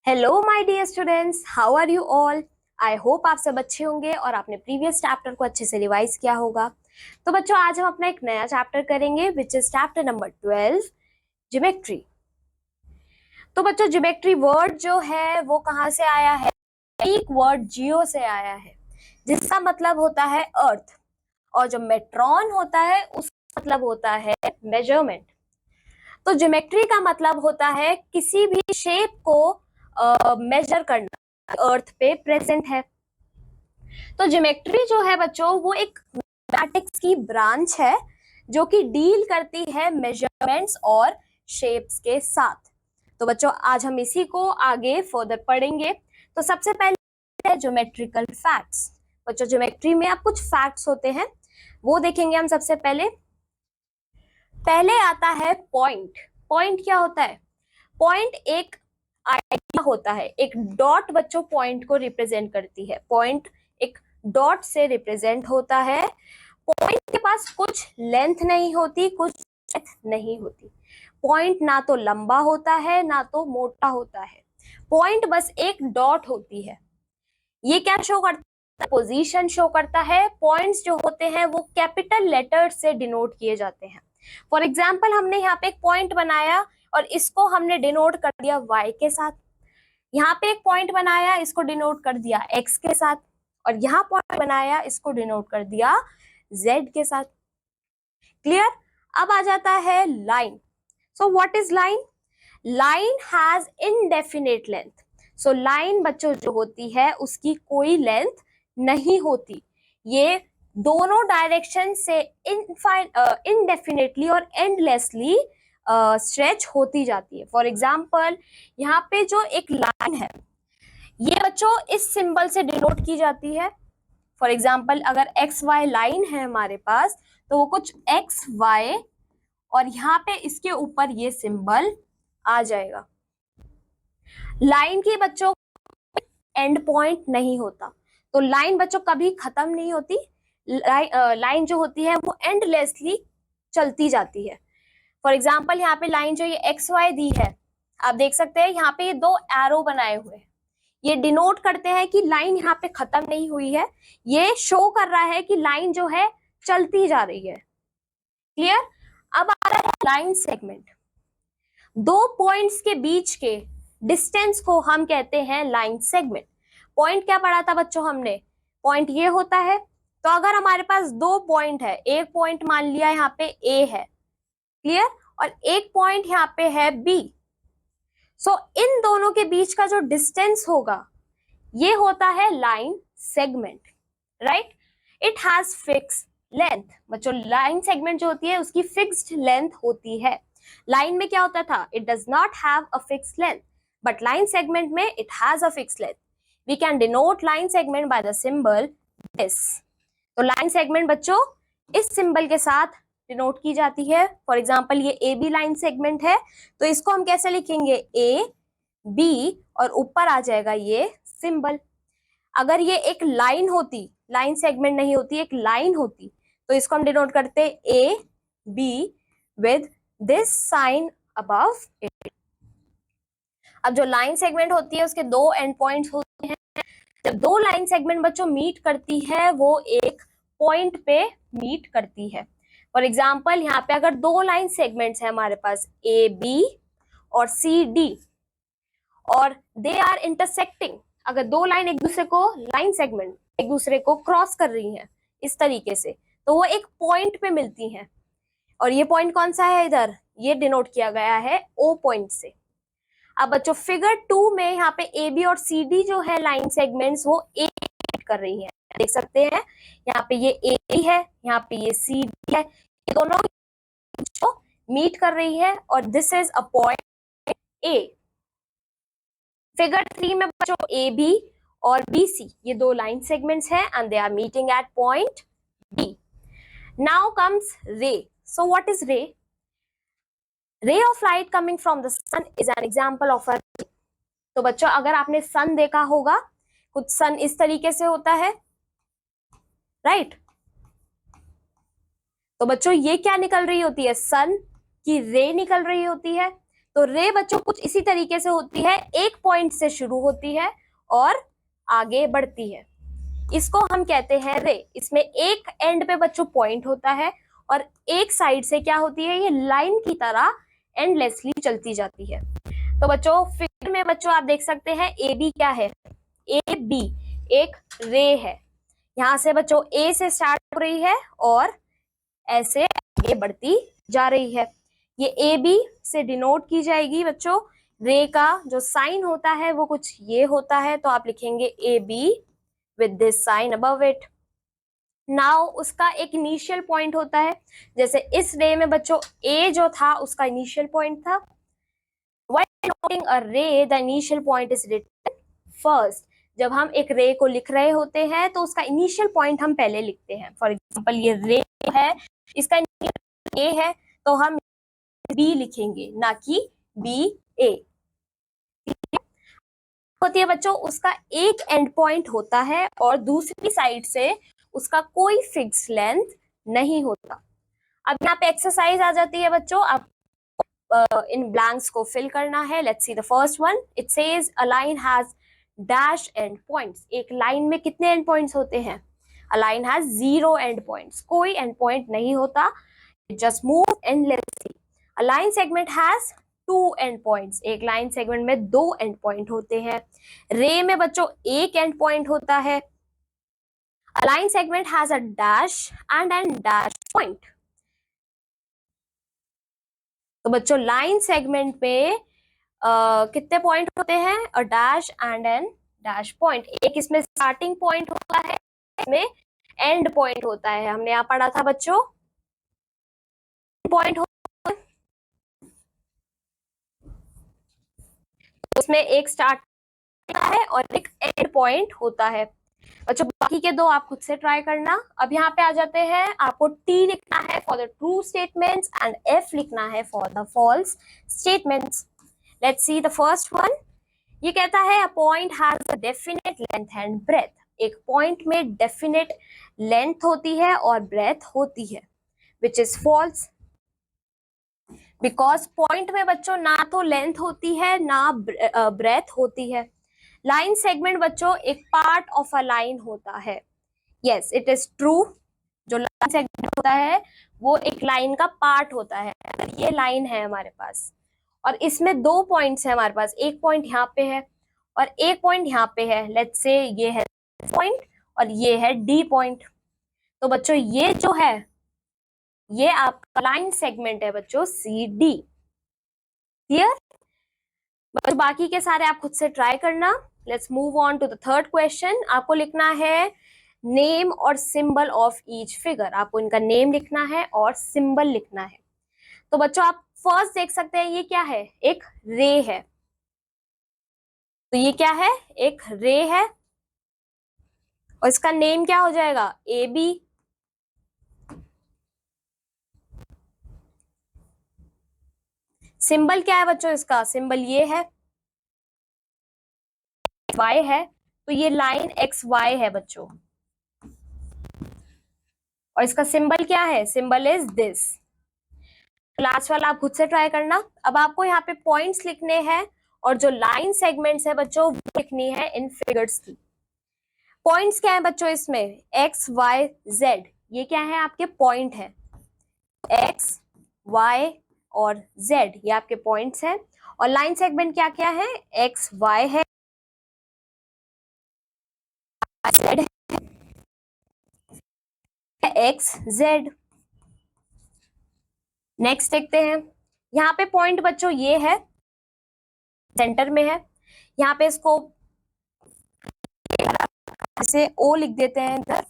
Hello my dear students, how are you all. I hope आप सब अच्छे होंगे और आपने प्रीवियस चैप्टर को अच्छे से रिवाइज किया होगा। तो बच्चों, आज हम अपना एक नया चैप्टर करेंगे which is chapter number 12, geometry. तो बच्चों, ज्योमेट्री वर्ड जो है वो कहाँ से आया है? एक वर्ड जियो से आया है, जिसका मतलब होता है अर्थ, और जो मेट्रॉन होता है उसका मतलब होता है मेजरमेंट। तो ज्योमेट्री का मतलब होता है किसी भी शेप को मेजर करना, अर्थ पे प्रेजेंट है। तो ज्योमेट्री जो है बच्चों, वो एक मैथमेटिक्स की ब्रांच है जो कि डील करती है मेजरमेंट्स और शेप्स के साथ। तो बच्चों, आज हम इसी को आगे फर्दर पढ़ेंगे। तो सबसे पहले है ज्योमेट्रिकल फैक्ट्स। बच्चों, ज्योमेट्री में अब कुछ फैक्ट्स होते हैं, वो देखेंगे हम। सबसे पहले पहले आता है पॉइंट। पॉइंट क्या होता है? पॉइंट एक आइडिया होता है, एक डॉट बच्चों पॉइंट को रिप्रेजेंट करती है। पॉइंट एक डॉट से रिप्रेजेंट होता है। पॉइंट के पास कुछ लेंथ नहीं होती, कुछ ब्रेड्थ नहीं होती। पॉइंट ना तो लंबा होता है ना तो मोटा होता है। पॉइंट बस एक डॉट होती है। ये क्या शो करता है? पोजीशन शो करता है। पॉइंट्स जो होते हैं वो कैपिटल लेटर से डिनोट किए जाते हैं। फॉर एग्जाम्पल, हमने यहाँ पे एक पॉइंट बनाया और इसको हमने डिनोट कर दिया y के साथ। यहाँ पे एक पॉइंट बनाया, इसको डिनोट कर दिया x के साथ, और यहाँ पॉइंट बनाया, इसको डिनोट कर दिया z के साथ। क्लियर? अब आ जाता है line. So what is line? Line has indefinite length. So line बच्चों जो होती है उसकी कोई लेंथ नहीं होती। ये दोनों डायरेक्शन से इनडेफिनेटली और एंडलेसली स्ट्रेच होती जाती है। फॉर एग्जाम्पल, यहाँ पे जो एक लाइन है, ये बच्चों इस सिंबल से डिनोट की जाती है। फॉर एग्जाम्पल, अगर एक्स वाई लाइन है हमारे पास, तो वो कुछ एक्स वाई और यहाँ पे इसके ऊपर ये सिंबल आ जाएगा। लाइन की बच्चों एंड पॉइंट नहीं होता, तो लाइन बच्चों कभी खत्म नहीं होती। लाइन जो होती है वो एंडलेसली चलती जाती है। फॉर एग्जाम्पल, यहाँ पे लाइन जो ये एक्स वाई दी है, आप देख सकते हैं यहाँ पे ये दो एरो बनाए हुए हैं। ये डिनोट करते हैं कि लाइन यहाँ पे खत्म नहीं हुई है। ये शो कर रहा है कि लाइन जो है चलती जा रही है। क्लियर? अब आ रहा है लाइन सेगमेंट। दो पॉइंट्स के बीच के डिस्टेंस को हम कहते हैं लाइन सेगमेंट। पॉइंट क्या पढ़ा था बच्चों हमने? पॉइंट ये होता है। तो अगर हमारे पास दो पॉइंट है, एक पॉइंट मान लिया यहाँ पे ए है, क्लियर, और एक पॉइंट यहाँ पे है बी। सो इन दोनों के बीच का जो डिस्टेंस होगा ये होता है line segment, right? It has fix length. बच्चों, लाइन सेगमेंट जो होती है उसकी फिक्स्ड लेंथ होती है। लाइन में क्या होता था? It does not have a fixed length, but line segment में it has a fixed length. We can denote line segment by the symbol this. तो लाइन सेगमेंट बच्चों इस सिंबल के साथ डिनोट की जाती है। फॉर एग्जाम्पल, ये ए बी लाइन सेगमेंट है, तो इसको हम कैसे लिखेंगे? ए बी और ऊपर आ जाएगा ये सिंबल। अगर ये एक लाइन होती, लाइन सेगमेंट नहीं होती, एक लाइन होती, तो इसको हम डिनोट करते A B with this sign above it. अब जो लाइन सेगमेंट होती है उसके दो एंड पॉइंट्स होते हैं। जब दो लाइन सेगमेंट बच्चों मीट करती है, वो एक पॉइंट पे मीट करती है। फॉर एग्जाम्पल, यहाँ पे अगर दो लाइन सेगमेंट्स है हमारे पास ए बी और सी डी, और दे आर इंटरसेक्टिंग, अगर दो लाइन एक दूसरे को, लाइन सेगमेंट एक दूसरे को क्रॉस कर रही हैं इस तरीके से, तो वो एक पॉइंट पे मिलती हैं। और ये पॉइंट कौन सा है? इधर ये डिनोट किया गया है ओ पॉइंट से। अब बच्चों, फिगर 2 में यहाँ पे ए बी और सी डी जो है लाइन सेगमेंट्स, वो ए कर रही हैं। देख सकते हैं यहाँ पे ये ए है, यहाँ पे ये सी डी है, ये दोनों मीट कर रही है, और this is a point A. Figure 3 में बच्चों ए बी और बी सी ये दो लाइन सेगमेंट्स हैं and they are meeting at point B. Now comes ray. So what is ray? Ray of light coming from the sun is an example of a. तो बच्चों, अगर आपने सन देखा होगा, कुछ सन इस तरीके से होता है, राइट? तो बच्चों, ये क्या निकल रही होती है? सन की रे निकल रही होती है। तो रे बच्चों कुछ इसी तरीके से होती है, एक पॉइंट से शुरू होती है और आगे बढ़ती है, इसको हम कहते हैं रे। इसमें एक एंड पे बच्चों पॉइंट होता है और एक साइड से क्या होती है, ये लाइन की तरह एंडलेसली चलती जाती है। तो बच्चों फिगर में बच्चों आप देख सकते हैं ए बी क्या है, ए बी एक रे है, यहां से बच्चों ए से स्टार्ट हो रही है और ऐसे आगे बढ़ती जा रही है। ये ए बी से डिनोट की जाएगी बच्चों, रे का जो साइन होता है वो कुछ ये होता है, तो आप लिखेंगे A B with this sign above it. Now उसका एक इनिशियल पॉइंट होता है, जैसे इस रे में बच्चों ए जो था उसका इनिशियल पॉइंट था। While noting a ray, the initial point is written first. जब हम एक रे को लिख रहे होते हैं तो उसका इनिशियल पॉइंट हम पहले लिखते हैं। फॉर एग्जांपल ये रे है, इसका ए है, तो हम बी लिखेंगे, ना कि बी ए। होती है बच्चों, उसका एक एंड पॉइंट होता है और दूसरी साइड से उसका कोई फिक्स लेंथ नहीं होता। अब यहाँ पे एक्सरसाइज आ जाती है बच्चों, आप इन ब्लैंक्स को फिल करना है। Let's see the first one, it says a line has dash and points. एक लाइन में कितने एंड पॉइंट्स होते हैं? A line has 0 and points, कोई एंड पॉइंट नहीं होता, it just move endlessly. A line segment has 2 and points, एक line segment में 2 एंड पॉइंट होते हैं। रे में बच्चों एक एंड पॉइंट होता है। A line segment has a dash and an dash point. तो बच्चों लाइन सेगमेंट में कितने पॉइंट होते हैं? A dash and an dash point. एक इसमें स्टार्टिंग पॉइंट होता है, इसमें एंड पॉइंट होता है। हमने यहाँ पढ़ा था बच्चों, पॉइंट उसमें एक स्टार्ट होता है और एक एंड पॉइंट होता है। बच्चों बाकी के दो आप खुद से ट्राई करना। अब यहाँ पे आ जाते हैं, आपको टी लिखना है for the true statements and F लिखना है for the false statements. Let's see the first one. ये कहता है a point has a definite length and breadth. एक पॉइंट में डेफिनेट लेंथ होती है और ब्रेथ होती है, which is false, because point में बच्चों ना तो लेंथ होती है ना ब्रेथ होती है। लाइन सेगमेंट बच्चों एक पार्ट ऑफ अ लाइन होता है। यस इट इज ट्रू, जो लाइन सेगमेंट होता है वो एक लाइन का पार्ट होता है। ये लाइन है हमारे पास और इसमें 2 पॉइंट्स है हमारे पास, एक पॉइंट यहाँ पे है और एक पॉइंट यहाँ पे है। लेट्स से ये है पॉइंट और ये है डी पॉइंट। तो बच्चों ये जो है ये आपका लाइन सेगमेंट है बच्चों सी डी। क्लियर? बच्चों बाकी के सारे आप खुद से ट्राई करना। Let's move on to the third question. आपको लिखना है नेम और सिंबल ऑफ ईच फिगर। आपको इनका नेम लिखना है और सिंबल लिखना है। तो बच्चों आप फर्स्ट देख सकते हैं, ये क्या है? एक रे है। तो ये क्या है? एक रे है और इसका नेम क्या हो जाएगा? A B. सिंबल क्या है बच्चों? इसका सिंबल ये है, वाई है, तो ये लाइन एक्स वाई है बच्चों। और इसका सिंबल क्या है? Symbol is this. लास्ट वाला आप खुद से ट्राई करना। अब आपको यहाँ पे पॉइंट्स लिखने हैं और जो लाइन सेगमेंट्स है बच्चों वो लिखनी है इन फिगर्स की। पॉइंट्स क्या है बच्चों इसमें? एक्स वाई जेड, ये क्या है? आपके पॉइंट है। एक्स वाई और जेड ये आपके पॉइंट्स हैं। और लाइन सेगमेंट क्या क्या है? एक्स वाई है, जेड है, एक्स जेड। नेक्स्ट देखते हैं। यहाँ पे पॉइंट बच्चों ये है, सेंटर में है। यहाँ पे इसको इसे ओ लिख देते हैं इधर।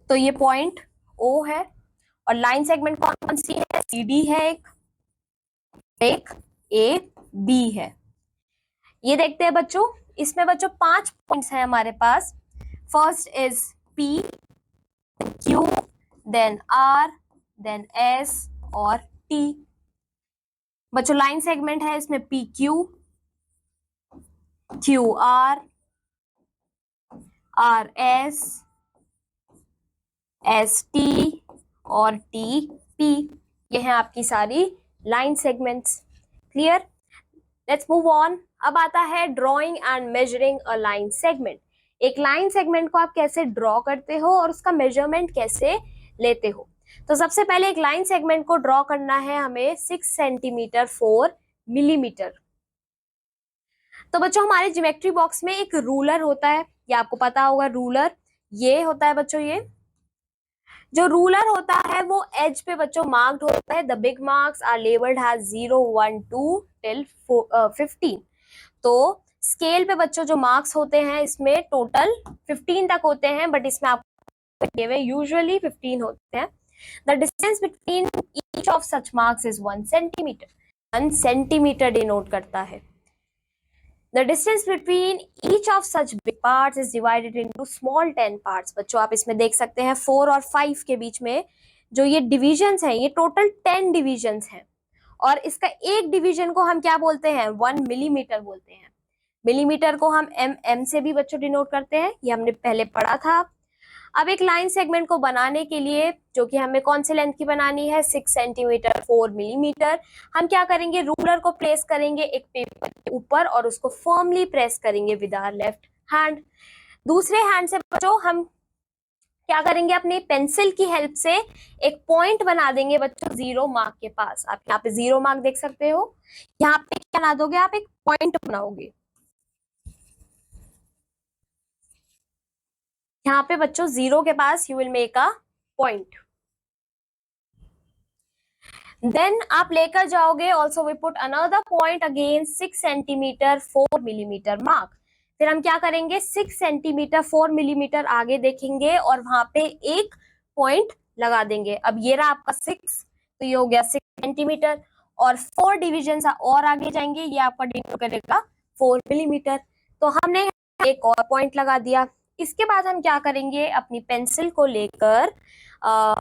तो ये पॉइंट ओ है और लाइन सेगमेंट कौन कौन सी है? सी डी है, एक ए बी है। ये देखते हैं बच्चों, इसमें बच्चों 5 पॉइंट्स हैं हमारे पास। First is P, Q, then R, then S और टी। बच्चों लाइन सेगमेंट है इसमें P Q, Q R, R S, S T और टी पी। ये है आपकी सारी line segments. Clear? Let's move on. अब आता है drawing and measuring a line segment. एक लाइन सेगमेंट को आप कैसे ड्रॉ करते हो और उसका मेजरमेंट कैसे लेते हो। तो सबसे पहले एक लाइन सेगमेंट को ड्रॉ करना है हमें 6 सेंटीमीटर 4 मिलीमीटर। तो बच्चों हमारे ज्योमेट्री बॉक्स में एक रूलर होता है, ये आपको पता होगा रूलर, ये होता है बच्चों। ये जो रूलर होता है वो एज पे बच्चों मार्क्ड होता है। The big marks are labelled has 0 1 2 till 15। तो स्केल पे बच्चों जो मार्क्स होते हैं इसमें टोटल 15 तक होते हैं, बट इसमें आपको यूजुअली 15 होते हैं। The distance between each of such marks is 1 centimetre. 1 centimetre denote करता है। The distance between each of such big parts is divided into small 10 parts। बच्चों आप इसमें देख सकते हैं 4 और 5 के बीच में जो ये डिविजन्स हैं, ये टोटल 10 डिविजन्स हैं। और इसका एक डिवीजन को हम क्या बोलते हैं? 1 मिलीमीटर बोलते हैं। मिलीमीटर को हम एम से भी बच्चों डिनोट करते हैं, ये हमने पहले पढ़ा था। अब एक लाइन सेगमेंट को बनाने के लिए, जो कि हमें कौन से लेंथ की बनानी है? 6 सेंटीमीटर 4 मिलीमीटर। हम क्या करेंगे? रूलर को प्लेस करेंगे एक पेपर के ऊपर और उसको फर्मली प्रेस करेंगे विद आवर लेफ्ट हैंड। दूसरे हैंड से बच्चों हम क्या करेंगे? अपनी पेंसिल की हेल्प से एक पॉइंट बना देंगे बच्चों 0 मार्क के पास। आप यहाँ पे 0 मार्क देख सकते हो। यहाँ पे क्या बना दोगे? आप एक पॉइंट बनाओगे। यहाँ पे बच्चों 0 के पास you will make a point. Then आप लेकर जाओगे, also we put another point again 6 centimetre 4 millimetre mark. फिर हम क्या करेंगे? 6 सेंटीमीटर 4 मिलीमीटर आगे देखेंगे और वहां पे एक पॉइंट लगा देंगे। अब ये रहा आपका 6, तो ये हो गया 6 सेंटीमीटर। और 4 डिविजन और आगे जाएंगे, ये आपका डिनोट करेगा 4 मिलीमीटर। तो हमने एक और पॉइंट लगा दिया। इसके बाद हम क्या करेंगे? अपनी पेंसिल को लेकर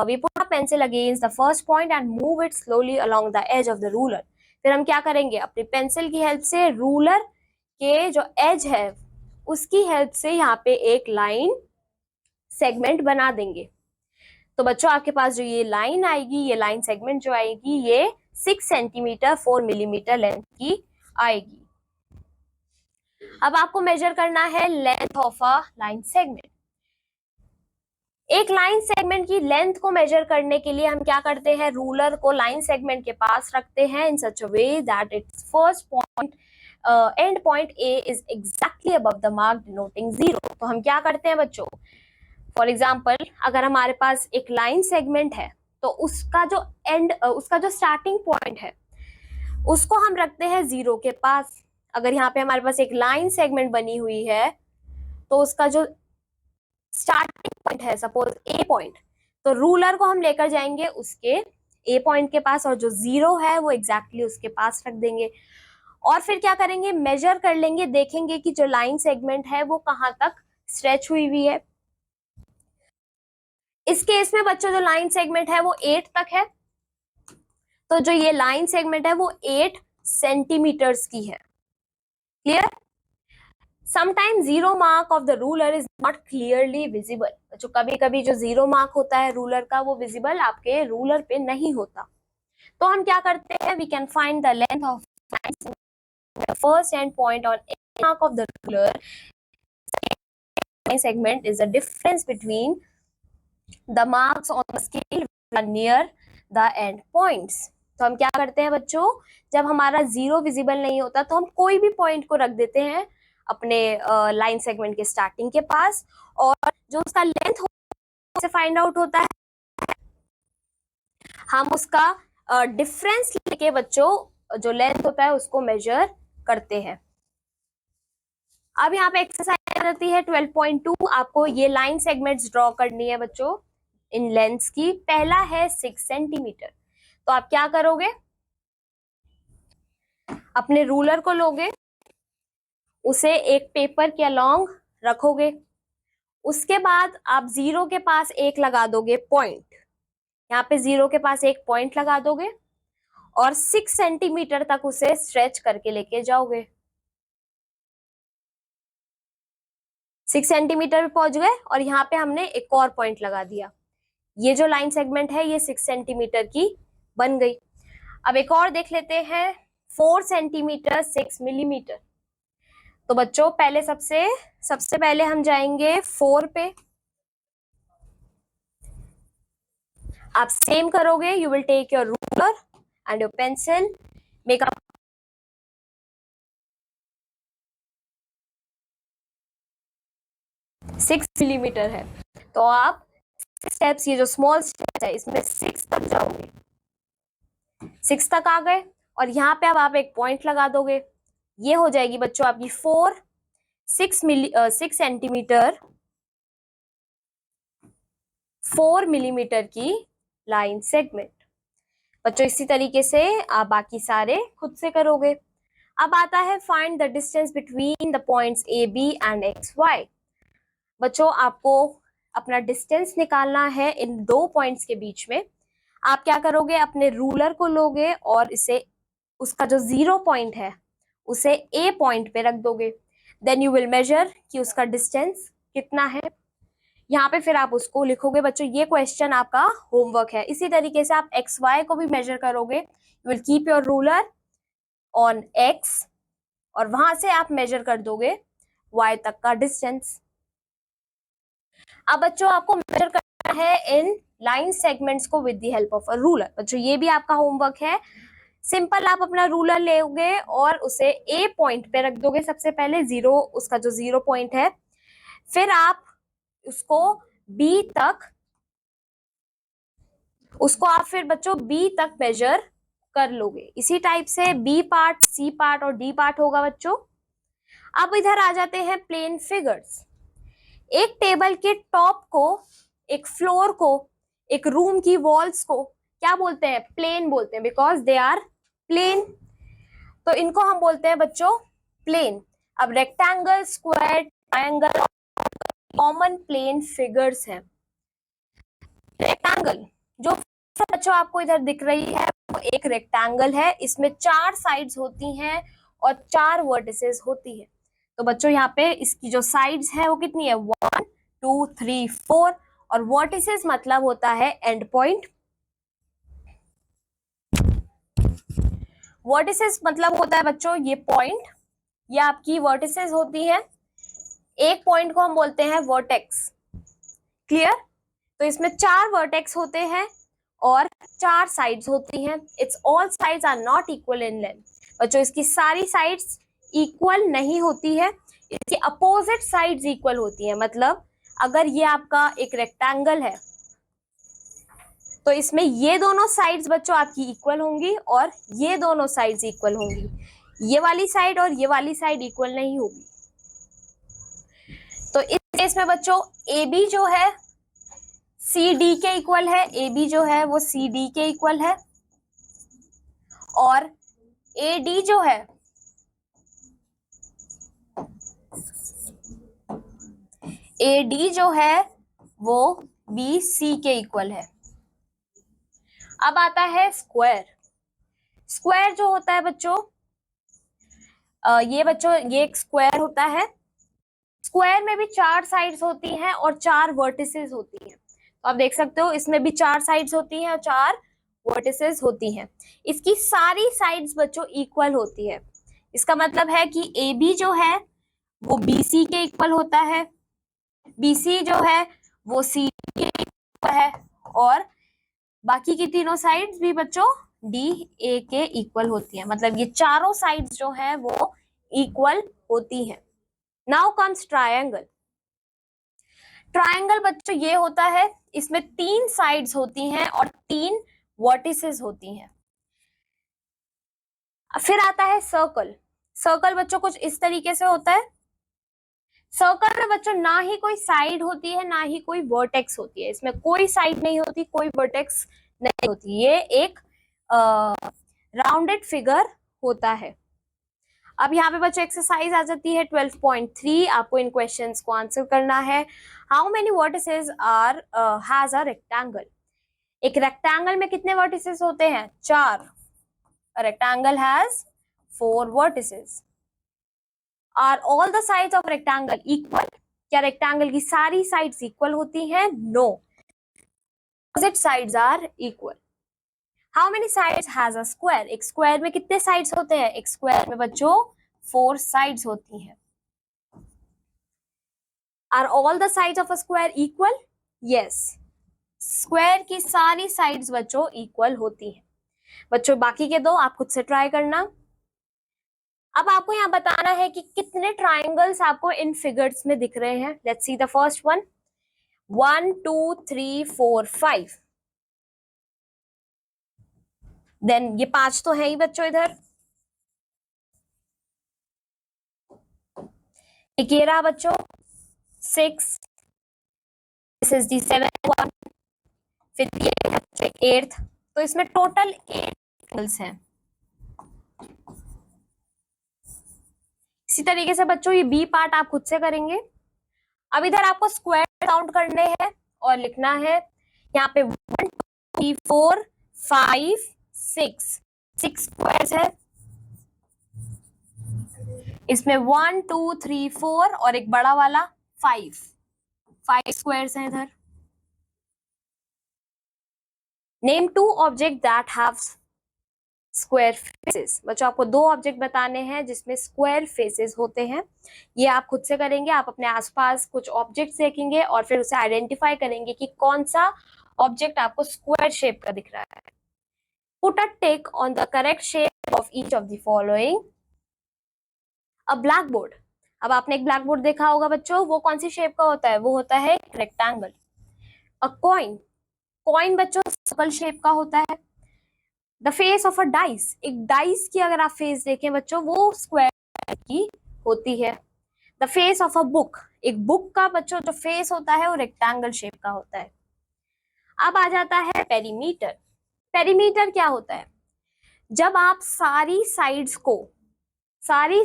we put a pencil against the first point and move it slowly along the edge of the ruler। फिर हम क्या करेंगे? अपनी पेंसिल की हेल्प से रूलर के जो एज है उसकी हेल्प से यहाँ पे एक लाइन सेगमेंट बना देंगे। तो बच्चों आपके पास जो ये लाइन आएगी, ये लाइन सेगमेंट जो आएगी, ये 6 सेंटीमीटर 4 मिलीमीटर लेंथ की आएगी। अब आपको मेजर करना है length of a line segment. एक लाइन सेगमेंट की लेंथ को मेजर करने के लिए हम क्या करते हैं? रूलर को लाइन सेगमेंट के पास रखते हैं in such a way that it's first point and point A is exactly above the mark denoting 0। तो हम क्या करते हैं बच्चों? फॉर एग्जाम्पल, अगर हमारे पास एक लाइन सेगमेंट है तो उसका जो उसका जो स्टार्टिंग पॉइंट है उसको हम रखते हैं 0 के पास। अगर यहाँ पे हमारे पास एक लाइन सेगमेंट बनी हुई है तो उसका जो स्टार्टिंग पॉइंट है सपोज ए पॉइंट, तो रूलर को हम लेकर जाएंगे उसके ए पॉइंट के पास और जो 0 है वो एग्जैक्टली उसके पास रख देंगे। और फिर क्या करेंगे? मेजर कर लेंगे, देखेंगे कि जो लाइन सेगमेंट है वो कहां तक स्ट्रेच हुई है। इस केस में बच्चों जो लाइन सेगमेंट है वो 8 तक है। तो जो ये लाइन सेगमेंट है वो 8 सेंटीमीटर्स की है। Clear? Sometimes 0 mark of the ruler is not clearly visible। जो कभी कभी जो 0 मार्क होता है रूलर का वो विजिबल आपके रूलर पे नहीं होता। तो हम क्या करते हैं? We can find the length of the first end point on any mark of the ruler segment is the difference between the marks on the scale near the end points। तो हम क्या करते हैं बच्चों? जब हमारा 0 विजिबल नहीं होता तो हम कोई भी पॉइंट को रख देते हैं अपने लाइन सेगमेंट के स्टार्टिंग के पास, और जो उसका लेंथ से फाइंड आउट होता है हम उसका डिफरेंस लेके बच्चों जो लेंथ होता है उसको मेजर करते हैं। अब यहाँ पे एक्सरसाइज रहती है 12.2। आपको ये लाइन सेगमेंट्स ड्रॉ करनी है बच्चों इन लेंथ्स की। पहला है 6 सेंटीमीटर। तो आप क्या करोगे? अपने रूलर को लोगे, उसे एक पेपर के अलोंग रखोगे, उसके बाद आप 0 के पास एक लगा दोगे पॉइंट। यहाँ पे 0 के पास एक पॉइंट लगा दोगे और 6 सेंटीमीटर तक उसे स्ट्रेच करके लेके जाओगे। 6 सेंटीमीटर पे पहुंच गए और यहाँ पे हमने एक और पॉइंट लगा दिया। ये जो लाइन सेगमेंट है ये 6 सेंटीमीटर की बन गई। अब एक और देख लेते हैं, 4 सेंटीमीटर 6 मिलीमीटर। तो बच्चों पहले सबसे पहले हम जाएंगे 4 पे। आप सेम करोगे, you will take your ruler and your pencil, make up 6 millimetre है, तो आप स्टेप्स, ये जो स्मॉल स्टेप्स है इसमें 6 तक जाओगे। 6 तक आ गए और यहाँ पे अब आप एक पॉइंट लगा दोगे। ये हो जाएगी बच्चों आपकी 6 सेंटीमीटर 4 मिलीमीटर की लाइन सेगमेंट। बच्चों इसी तरीके से आप बाकी सारे खुद से करोगे। अब आता है find the distance between the points A B and X Y. बच्चों आपको अपना डिस्टेंस निकालना है इन दो पॉइंट्स के बीच में। आप क्या करोगे, अपने रूलर को लोगे और इसे, उसका जो 0 पॉइंट है उसे ए पॉइंट पे रख दोगे। देन यू विल मेजर कि उसका डिस्टेंस कितना है। यहाँ पे फिर आप उसको लिखोगे। बच्चों ये क्वेश्चन आपका होमवर्क है। इसी तरीके से आप एक्स वाई को भी मेजर करोगे। You will keep your ruler on x और वहां से आप मेजर कर दोगे वाई तक का डिस्टेंस। अब बच्चों आपको मेजर करना है इन लाइन सेगमेंट्स को with the help of a ruler. बच्चों ये भी आपका होमवर्क है। सिंपल, आप अपना रूलर लोगे और उसे ए पॉइंट पे रख दोगे। सबसे पहले 0, उसका जो 0 पॉइंट है, फिर आप उसको बी तक, उसको आप फिर बच्चों बी तक मेजर कर लोगे। इसी टाइप से बी पार्ट, सी पार्ट और डी पार्ट होगा बच्चों। अब इधर आ जाते हैं प्लेन फिगर्स। एक टेबल के टॉप को, एक फ्लोर को, एक रूम की वॉल्स को क्या बोलते हैं, प्लेन बोलते हैं, बिकॉज दे आर प्लेन। तो इनको हम बोलते हैं बच्चों प्लेन। अब rectangle, square, triangle common plane figures हैं। रेक्टेंगल जो बच्चों आपको इधर दिख रही है वो एक रेक्टेंगल है। इसमें 4 साइड्स होती हैं और 4 वर्टिसेस होती है। तो बच्चों यहाँ पे इसकी जो साइड्स है वो कितनी है, 1 2 3 4, और वर्टिसेस मतलब होता है एंड पॉइंट। वर्टिसेस मतलब होता है बच्चों ये पॉइंट, ये आपकी वर्टिसेस होती है। एक पॉइंट को हम बोलते हैं वर्टेक्स। क्लियर? तो इसमें 4 वर्टेक्स होते हैं और 4 साइड्स होती हैं। Its all sides are not equal in length. बच्चों इसकी सारी साइड्स इक्वल नहीं होती है, इसकी अपोजिट साइड्स इक्वल होती है। मतलब अगर ये आपका एक रेक्टेंगल है तो इसमें ये दोनों साइड्स बच्चों आपकी इक्वल होंगी और ये दोनों साइड्स इक्वल होंगी। ये वाली साइड और ये वाली साइड इक्वल नहीं होगी। तो इस केस में बच्चों ए बी जो है सी डी के इक्वल है, ए बी जो है वो सी डी के इक्वल है, और ए डी जो है ए डी जो है वो बी सी के इक्वल है। अब आता है स्क्वायर। स्क्वायर जो होता है बच्चों, ये एक स्क्वायर होता है। स्क्वायर में भी 4 साइड्स होती हैं और 4 वर्टिसेस होती हैं। तो आप देख सकते हो इसमें भी 4 साइड्स होती हैं और 4 वर्टिसेस होती हैं। इसकी सारी साइड्स बच्चों इक्वल होती है। इसका मतलब है कि ए बी जो है वो बी सी के इक्वल होता है, बी सी जो है वो सी के इक्वल है, और बाकी की तीनों साइड्स भी बच्चों डी ए के इक्वल होती है। मतलब ये चारों साइड्स जो है वो इक्वल होती हैं। Now comes triangle. ट्रायंगल बच्चों ये होता है, इसमें 3 साइड्स होती हैं और 3 वर्टिसेस होती हैं। फिर आता है सर्कल। सर्कल बच्चों कुछ इस तरीके से होता है। सर्कल में बच्चों ना ही कोई साइड होती है ना ही कोई वर्टेक्स होती है। इसमें कोई साइड नहीं होती, कोई वर्टेक्स नहीं होती। ये एक राउंडेड फिगर होता है। अब यहाँ पे बच्चों एक्सरसाइज आ जाती है 12.3। आपको इन क्वेश्चंस को आंसर करना है। How many vertices are has a rectangle. एक रेक्टेंगल में कितने वर्टिसेस होते हैं, 4। Rectangle has 4 vertices. Are all the sides of rectangle equal. क्या रेक्टेंगल की सारी साइड्स इक्वल होती हैं, no, opposite sides are equal. How many sides has a square, एक स्क्वायर में कितने साइड्स होते हैं, एक स्क्वायर में बच्चों 4 साइड्स होती हैं। Are all the sides of a square equal, yes, square की सारी साइड्स बच्चों इक्वल होती हैं। बच्चों बाकी के दो आप खुद से ट्राई करना। अब आपको यहाँ बताना है कि कितने ट्राइंगल्स आपको इन फिगर्स में दिख रहे हैं। Let's see the first one, 1 2 3 4 5, then ये 5 तो है ही बच्चों इधर। एक ये रहा बच्चों 6, this is the 7th one, फिर ये 8th, तो इसमें टोटल 8 ट्राइंगल्स हैं। इसी तरीके से बच्चों ये बी पार्ट आप खुद से करेंगे। अब इधर आपको स्क्वायर काउंट करने हैं और लिखना है यहाँ पे 1 2 3 4 5 6, 6 स्क्वायर्स है इसमें, 1 2 3 4 और एक बड़ा वाला 5, 5 स्क्वायर्स हैं इधर। Name 2 object that have square faces, बच्चों आपको 2 ऑब्जेक्ट बताने हैं जिसमें स्क्वायर फेसेस होते हैं। ये आप खुद से करेंगे, आप अपने आसपास कुछ ऑब्जेक्ट्स देखेंगे और फिर उसे आइडेंटिफाई करेंगे कि कौन सा ऑब्जेक्ट आपको स्क्वायर शेप का दिख रहा है। Put a tick on the correct shape of each of the following. A black board, अब आपने एक ब्लैक बोर्ड देखा होगा बच्चों, वो कौन सी शेप का होता है, वो होता है रेक्टेंगल। अ कॉइन, कॉइन बच्चों सर्कल शेप का होता है। The face of a dice, एक डाइस की अगर आप फेस देखें बच्चों वो स्क्वायर की होती है। The face of a book, एक बुक का बच्चों जो फेस होता है वो रेक्टेंगल शेप का होता है। अब आ जाता है पेरीमीटर। पेरीमीटर क्या होता है, जब आप सारी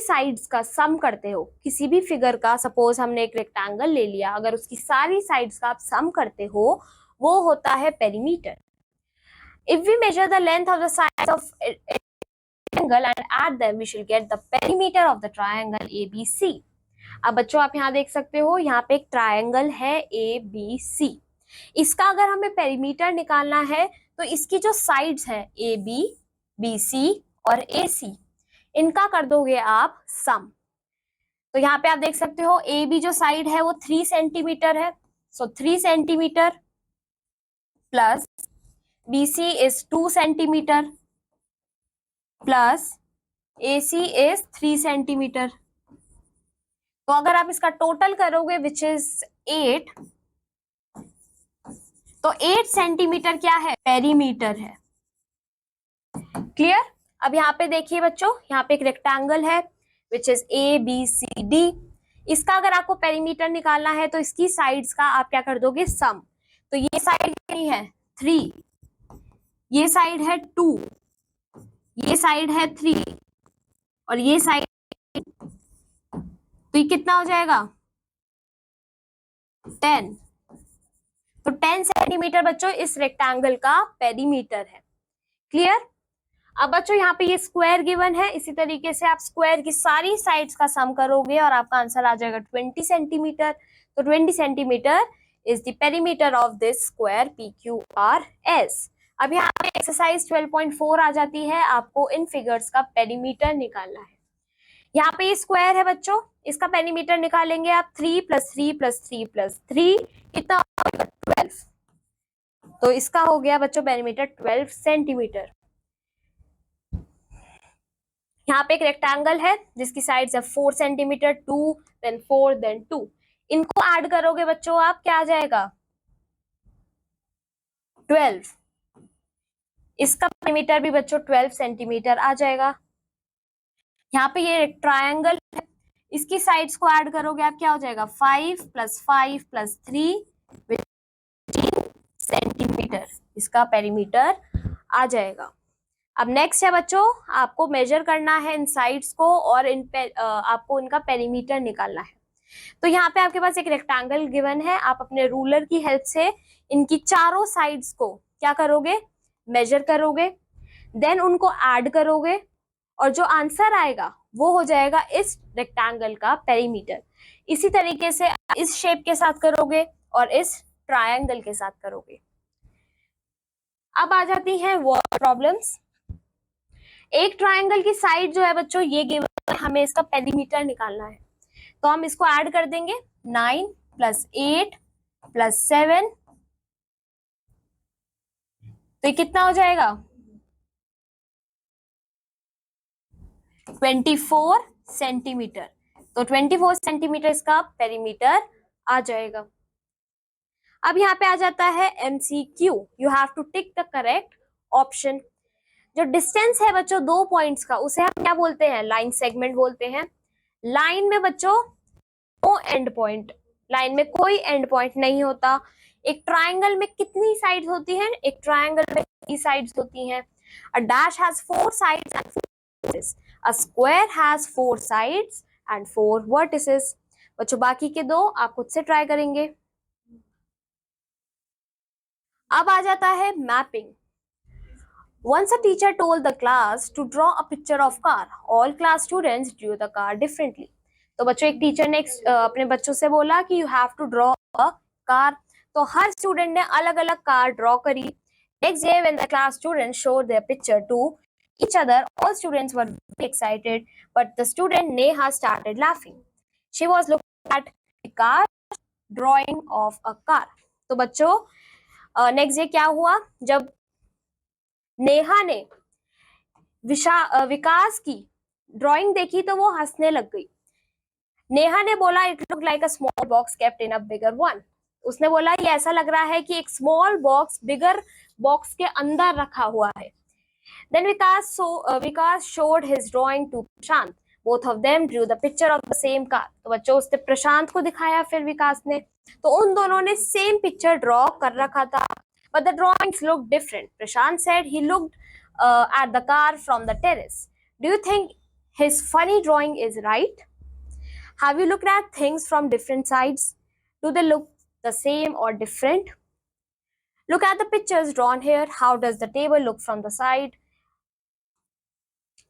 साइड्स का सम करते हो किसी भी फिगर का, सपोज हमने एक रेक्टेंगल ले लिया, अगर उसकी सारी साइड्स का आप सम करते हो वो होता है perimeter. If we measure the length of the sides of a triangle and add them, we shall get the perimeter of the triangle ABC. अब बच्चों आप यहाँ देख सकते हो, यहाँ पे एक ट्रायंगल है ABC, इसका अगर हमें पेरीमीटर निकालना है तो इसकी जो साइड्स हैं AB, BC और AC, इनका कर दोगे आप सम। तो यहाँ पे आप देख सकते हो AB जो साइड है वो 3 सेंटीमीटर है, सो 3 centimetre plus BC is 2 centimetre plus AC is 3 centimetre. तो अगर आप इसका टोटल करोगे विच इज 8, तो 8 सेंटीमीटर क्या है, पेरीमीटर है। क्लियर। अब यहाँ पे देखिए बच्चों, यहाँ पे एक रेक्टेंगल है विच इज ABCD, इसका अगर आपको पेरीमीटर निकालना है तो इसकी साइड्स का आप क्या कर दोगे, सम। तो ये साइड कितनी है 3, ये साइड है 2, ये साइड है 3 और ये साइड, तो ये कितना हो जाएगा 10। तो 10 सेंटीमीटर बच्चों इस रेक्टेंगल का पेरीमीटर है। क्लियर। अब बच्चों यहाँ पे ये स्क्वायर गिवन है, इसी तरीके से आप स्क्वायर की सारी साइड्स का सम करोगे और आपका आंसर आ जाएगा 20 सेंटीमीटर। तो 20 centimetre is the perimeter of this square PQRS। अब यहाँ पे एक्सरसाइज 12.4 आ जाती है, आपको इन फिगर्स का पेरीमीटर निकालना है। यहाँ पे ये स्क्वायर है बच्चों, इसका पेरीमीटर निकालेंगे आप 3 + 3 + 3 + 3, कितना होगा 12। तो इसका हो गया बच्चों पेरीमीटर 12 सेंटीमीटर। यहाँ पे एक रेक्टेंगल है जिसकी साइड्स है 4 सेंटीमीटर, 2 देन 4 देन 2, इनको ऐड करोगे बच्चों आप क्या आ जाएगा 12। इसका पेरीमीटर भी बच्चों 12 सेंटीमीटर आ जाएगा। यहाँ पे ये ट्रायंगल है, इसकी साइड्स को ऐड करोगे आप क्या हो जाएगा 5 + 5 + 3 15 सेंटीमीटर, इसका पेरीमीटर आ जाएगा। अब नेक्स्ट है बच्चों, आपको मेजर करना है इन साइड्स को और आपको इनका पेरीमीटर निकालना है। तो यहाँ पे आपके पास एक रेक्टेंगल गिवन है, आप अपने रूलर की हेल्प से इनकी चारों साइड्स को क्या करोगे, मेजर करोगे, देन उनको ऐड करोगे और जो आंसर आएगा वो हो जाएगा इस रेक्टेंगल का पेरीमीटर। इसी तरीके से इस शेप के साथ करोगे और इस ट्रायंगल के साथ करोगे। अब आ जाती हैं वर्ड प्रॉब्लम्स। एक ट्राइंगल की साइड जो है बच्चों ये गिवन है, हमें इसका पेरीमीटर निकालना है, तो हम इसको ऐड कर देंगे 9 + 8 + 7, तो ये कितना हो जाएगा 24 सेंटीमीटर। तो 24 सेंटीमीटर इसका पेरीमीटर आ जाएगा। अब यहाँ पे आ जाता है MCQ, you have to tick the correct option. जो डिस्टेंस है बच्चों 2 पॉइंट्स का, उसे हम क्या बोलते हैं, लाइन सेगमेंट बोलते हैं। लाइन में बच्चों नो एंड पॉइंट, लाइन में कोई एंड पॉइंट नहीं होता। एक ट्राइंगल में कितनी साइड्स होती हैं, एक ट्राइंगल में कितनी साइड्स होती हैं, a dash has 4 sides and 4 vertices, a square has 4 sides and 4 vertices। बच्चों बाकी के दो आप खुद से ट्राई करेंगे। अब आ जाता है mapping. Once a teacher told the class to draw a picture of car. All class students drew the car differently. तो बच्चों एक टीचर ने अपने बच्चों से बोला कि you have to draw a car, तो हर स्टूडेंट ने अलग अलग कार ड्रॉ करी। Next day when the class student showed their picture to each other, all students were very excited, but the student Neha started laughing. She was looking at the car drawing of a car. तो बच्चों next day क्या हुआ, जब नेहा ने विकास की drawing देखी तो वो हंसने लग गई। नेहा ने बोला it look like a small box kept in a bigger one. उसने बोला ये ऐसा लग रहा है कि एक स्मॉल बॉक्स बिगर बॉक्स के अंदर रखा हुआ है। Then Vikas showed his drawing to Prashant, both of them drew the picture of the same car. तो बच्चों उसने प्रशांत को दिखाया, फिर विकास ने, तो उन दोनों ने सेम पिक्चर ड्रॉ कर रखा था, but the drawings look different. Prashant said he looked at the car from the terrace. Do you think his funny drawing is right? Have you looked at things from different sides? Do they look the same or different? Look at the pictures drawn here. How does the table look from the side?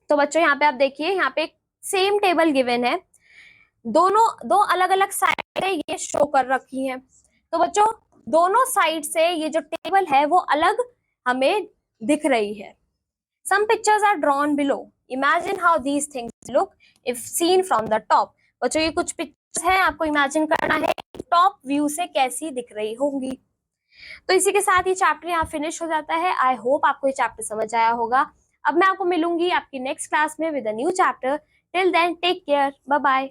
तो बच्चों यहाँ पे आप देखिए, यहाँ पे same table given है, दोनों दो अलग अलग साइड से ये शो कर रखी है। तो बच्चों दोनों साइड से ये जो टेबल है वो अलग हमें दिख रही है। Some pictures are drawn below. Imagine how these things look if seen from the top. बच्चों ये कुछ पिक्चर्स हैं, आपको इमेजिन करना है टॉप व्यू से कैसी दिख रही होंगी। तो इसी के साथ ये चैप्टर यहाँ फिनिश हो जाता है। आई होप आपको ये चैप्टर समझ आया होगा। अब मैं आपको मिलूंगी आपकी नेक्स्ट क्लास में with a new chapter. Till then take care, bye bye.